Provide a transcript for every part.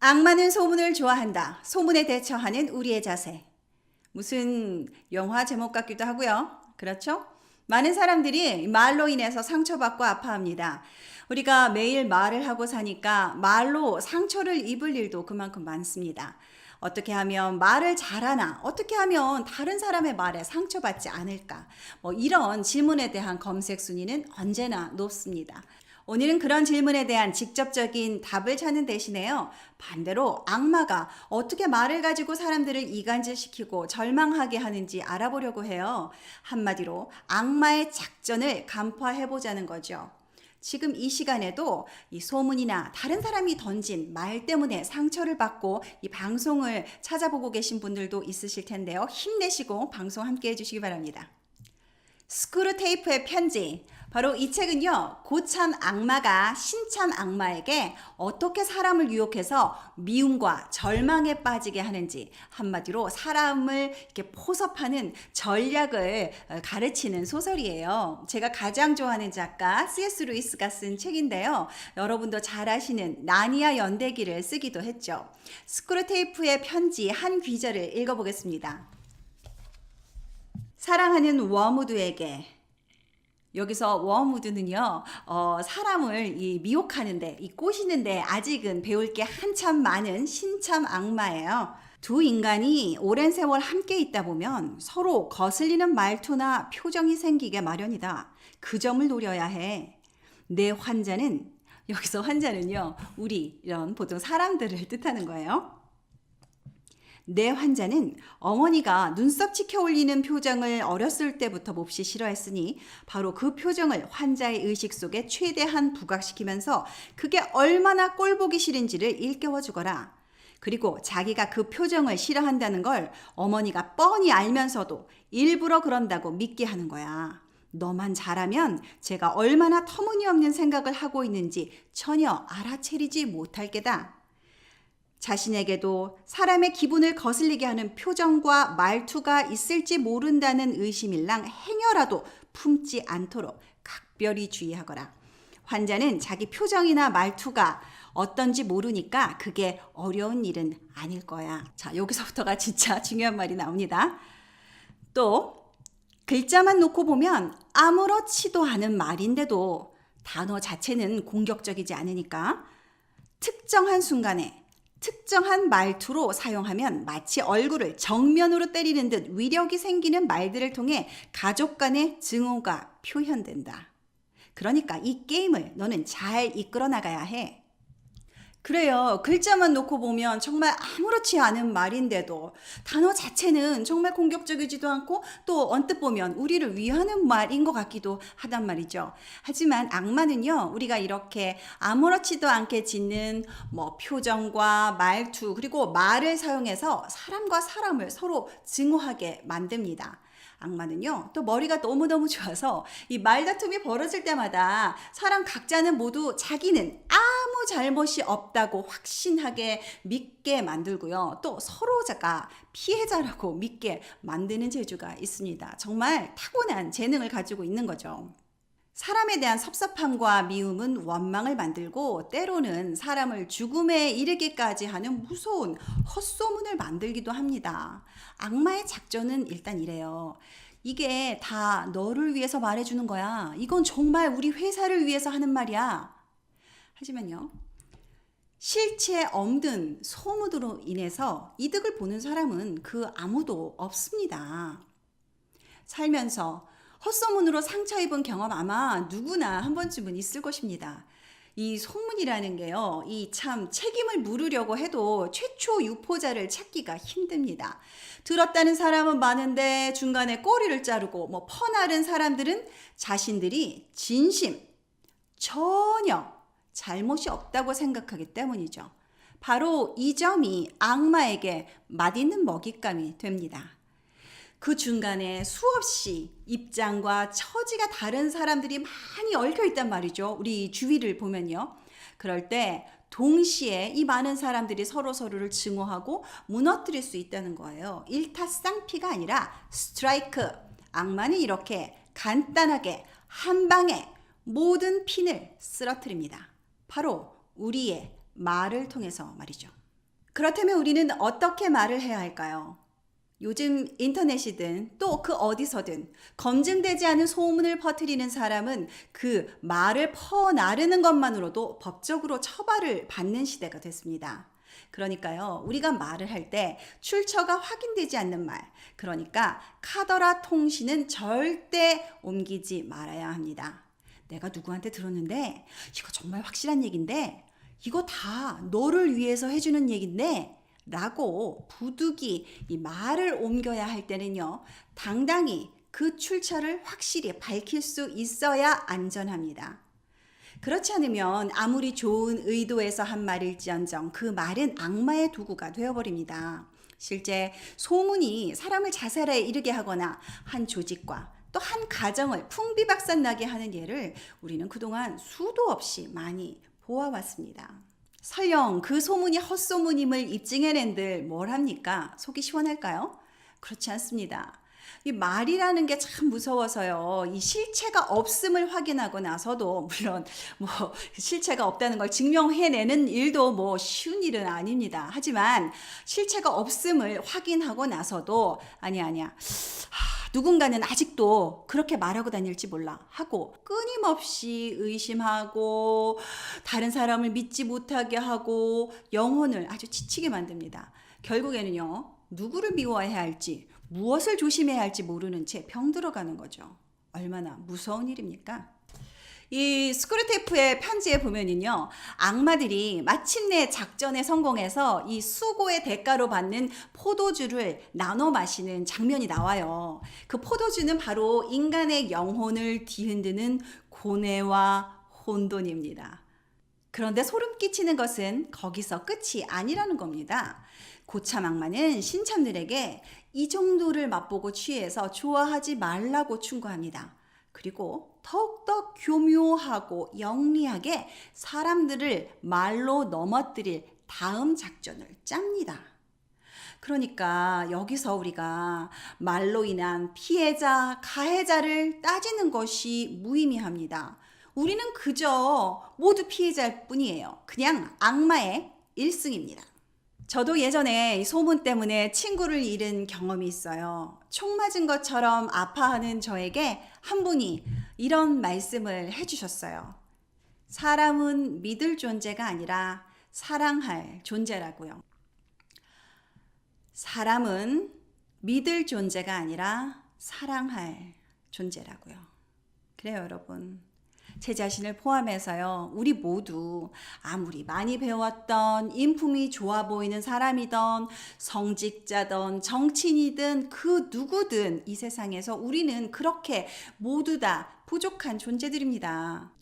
악마는 소문을 좋아한다. 소문에 대처하는 우리의 자세. 무슨 영화 제목 같기도 하고요. 그렇죠? 많은 사람들이 말로 인해서 상처받고 아파합니다. 우리가 매일 말을 하고 사니까 말로 상처를 입을 일도 그만큼 많습니다. 어떻게 하면 말을 잘하나? 어떻게 하면 다른 사람의 말에 상처받지 않을까? 이런 질문에 대한 검색 순위는 언제나 높습니다. 오늘은 그런 질문에 대한 직접적인 답을 찾는 대신에요. 반대로 악마가 어떻게 말을 가지고 사람들을 이간질시키고 절망하게 하는지 알아보려고 해요. 한마디로 악마의 작전을 간파해보자는 거죠. 지금 이 시간에도 이 소문이나 다른 사람이 던진 말 때문에 상처를 받고 이 방송을 찾아보고 계신 분들도 있으실 텐데요. 힘내시고 방송 함께 해주시기 바랍니다. 스크루테이프의 편지. 바로 이 책은요, 고참 악마가 신참 악마에게 어떻게 사람을 유혹해서 미움과 절망에 빠지게 하는지, 한마디로 사람을 이렇게 포섭하는 전략을 가르치는 소설이에요. 제가 가장 좋아하는 작가 C.S. 루이스가 쓴 책인데요. 여러분도 잘 아시는 나니아 연대기를 쓰기도 했죠. 스크루테이프의 편지 한 귀절을 읽어보겠습니다. 사랑하는 워무드에게. 여기서 워무드는요, 사람을 미혹하는데, 꼬시는데 아직은 배울 게 한참 많은 신참 악마예요. 두 인간이 오랜 세월 함께 있다 보면 서로 거슬리는 말투나 표정이 생기게 마련이다. 그 점을 노려야 해. 내 환자는, 여기서 환자는요, 우리 이런 보통 사람들을 뜻하는 거예요. 내 환자는 어머니가 눈썹 치켜 올리는 표정을 어렸을 때부터 몹시 싫어했으니 바로 그 표정을 환자의 의식 속에 최대한 부각시키면서 그게 얼마나 꼴보기 싫은지를 일깨워 주거라. 그리고 자기가 그 표정을 싫어한다는 걸 어머니가 뻔히 알면서도 일부러 그런다고 믿게 하는 거야. 너만 잘하면 제가 얼마나 터무니없는 생각을 하고 있는지 전혀 알아채리지 못할 게다. 자신에게도 사람의 기분을 거슬리게 하는 표정과 말투가 있을지 모른다는 의심일랑 행여라도 품지 않도록 각별히 주의하거라. 환자는 자기 표정이나 말투가 어떤지 모르니까 그게 어려운 일은 아닐 거야. 자, 여기서부터가 진짜 중요한 말이 나옵니다. 또 글자만 놓고 보면 아무렇지도 않은 말인데도 단어 자체는 공격적이지 않으니까 특정한 순간에 특정한 말투로 사용하면 마치 얼굴을 정면으로 때리는 듯 위력이 생기는 말들을 통해 가족 간의 증오가 표현된다. 그러니까 이 게임을 너는 잘 이끌어 나가야 해. 그래요. 글자만 놓고 보면 정말 아무렇지 않은 말인데도 단어 자체는 정말 공격적이지도 않고 또 언뜻 보면 우리를 위하는 말인 것 같기도 하단 말이죠. 하지만 악마는요, 우리가 이렇게 아무렇지도 않게 짓는 표정과 말투 그리고 말을 사용해서 사람과 사람을 서로 증오하게 만듭니다. 악마는요, 또 머리가 너무너무 좋아서 이 말다툼이 벌어질 때마다 사람 각자는 모두 자기는 아무 잘못이 없다고 확신하게 믿게 만들고요. 또 서로가 피해자라고 믿게 만드는 재주가 있습니다. 정말 타고난 재능을 가지고 있는 거죠. 사람에 대한 섭섭함과 미움은 원망을 만들고 때로는 사람을 죽음에 이르기까지 하는 무서운 헛소문을 만들기도 합니다. 악마의 작전은 일단 이래요. 이게 다 너를 위해서 말해주는 거야. 이건 정말 우리 회사를 위해서 하는 말이야. 하지만요, 실체 없는 소문으로 인해서 이득을 보는 사람은 그 아무도 없습니다. 살면서 헛소문으로 상처 입은 경험 아마 누구나 한 번쯤은 있을 것입니다. 이 소문이라는 게요, 이 참 책임을 물으려고 해도 최초 유포자를 찾기가 힘듭니다. 들었다는 사람은 많은데 중간에 꼬리를 자르고 퍼나른 사람들은 자신들이 진심, 전혀 잘못이 없다고 생각하기 때문이죠. 바로 이 점이 악마에게 맛있는 먹잇감이 됩니다. 그 중간에 수없이 입장과 처지가 다른 사람들이 많이 얽혀 있단 말이죠. 우리 주위를 보면요. 그럴 때 동시에 이 많은 사람들이 서로를 증오하고 무너뜨릴 수 있다는 거예요. 일타쌍피가 아니라 스트라이크. 악마는 이렇게 간단하게 한 방에 모든 핀을 쓰러뜨립니다. 바로 우리의 말을 통해서 말이죠. 그렇다면 우리는 어떻게 말을 해야 할까요? 요즘 인터넷이든 또 그 어디서든 검증되지 않은 소문을 퍼뜨리는 사람은 그 말을 퍼나르는 것만으로도 법적으로 처벌을 받는 시대가 됐습니다. 그러니까요, 우리가 말을 할 때 출처가 확인되지 않는 말, 그러니까 카더라 통신은 절대 옮기지 말아야 합니다. 내가 누구한테 들었는데 이거 정말 확실한 얘긴데 이거 다 너를 위해서 해주는 얘긴데 라고 부득이 이 말을 옮겨야 할 때는요, 당당히 그 출처를 확실히 밝힐 수 있어야 안전합니다. 그렇지 않으면 아무리 좋은 의도에서 한 말일지언정 그 말은 악마의 도구가 되어버립니다. 실제 소문이 사람을 자살에 이르게 하거나 한 조직과 또 한 가정을 풍비박산나게 하는 예를 우리는 그동안 수도 없이 많이 보아왔습니다. 설령 그 소문이 헛소문임을 입증해낸들 뭘 합니까? 속이 시원할까요? 그렇지 않습니다. 이 말이라는 게 참 무서워서요. 이 실체가 없음을 확인하고 나서도 물론 뭐 실체가 없다는 걸 증명해내는 일도 뭐 쉬운 일은 아닙니다. 하지만 실체가 없음을 확인하고 나서도 아니야. 누군가는 아직도 그렇게 말하고 다닐지 몰라 하고 끊임없이 의심하고 다른 사람을 믿지 못하게 하고 영혼을 아주 지치게 만듭니다. 결국에는요, 누구를 미워해야 할지 무엇을 조심해야 할지 모르는 채 병들어가는 거죠. 얼마나 무서운 일입니까? 이 스크루테이프의 편지에 보면은요, 악마들이 마침내 작전에 성공해서 이 수고의 대가로 받는 포도주를 나눠 마시는 장면이 나와요. 그 포도주는 바로 인간의 영혼을 뒤흔드는 고뇌와 혼돈입니다. 그런데 소름 끼치는 것은 거기서 끝이 아니라는 겁니다. 고참 악마는 신참들에게 이 정도를 맛보고 취해서 좋아하지 말라고 충고합니다. 그리고 더욱더 교묘하고 영리하게 사람들을 말로 넘어뜨릴 다음 작전을 짭니다. 그러니까 여기서 우리가 말로 인한 피해자, 가해자를 따지는 것이 무의미합니다. 우리는 그저 모두 피해자일 뿐이에요. 그냥 악마의 일승입니다. 저도 예전에 소문 때문에 친구를 잃은 경험이 있어요. 총 맞은 것처럼 아파하는 저에게 한 분이 이런 말씀을 해주셨어요. 사람은 믿을 존재가 아니라 사랑할 존재라고요. 사람은 믿을 존재가 아니라 사랑할 존재라고요. 그래요, 여러분. 제 자신을 포함해서요, 우리 모두 아무리 많이 배웠던 인품이 좋아 보이는 사람이던 성직자든 정치인이든 그 누구든 이 세상에서 우리는 그렇게 모두 다 부족한 존재들입니다.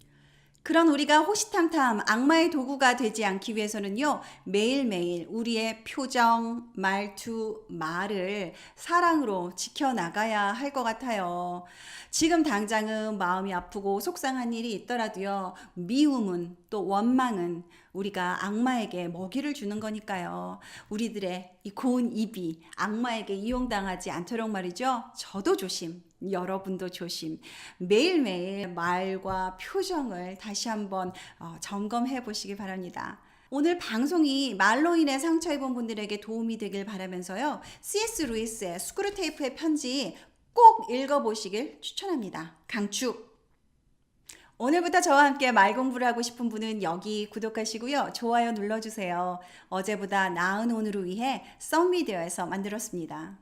그런 우리가 호시탐탐 악마의 도구가 되지 않기 위해서는요, 매일매일 우리의 표정, 말투, 말을 사랑으로 지켜나가야 할 것 같아요. 지금 당장은 마음이 아프고 속상한 일이 있더라도요, 미움은 또 원망은 우리가 악마에게 먹이를 주는 거니까요. 우리들의 이 고운 입이 악마에게 이용당하지 않도록 말이죠. 저도 조심, 여러분도 조심. 매일매일 말과 표정을 다시 한번 점검해 보시기 바랍니다. 오늘 방송이 말로 인해 상처 입은 분들에게 도움이 되길 바라면서요. C.S. 루이스의 스크루테이프의 편지 꼭 읽어보시길 추천합니다. 강추! 오늘부터 저와 함께 말 공부를 하고 싶은 분은 여기 구독하시고요. 좋아요 눌러주세요. 어제보다 나은 오늘을 위해 썸미디어에서 만들었습니다.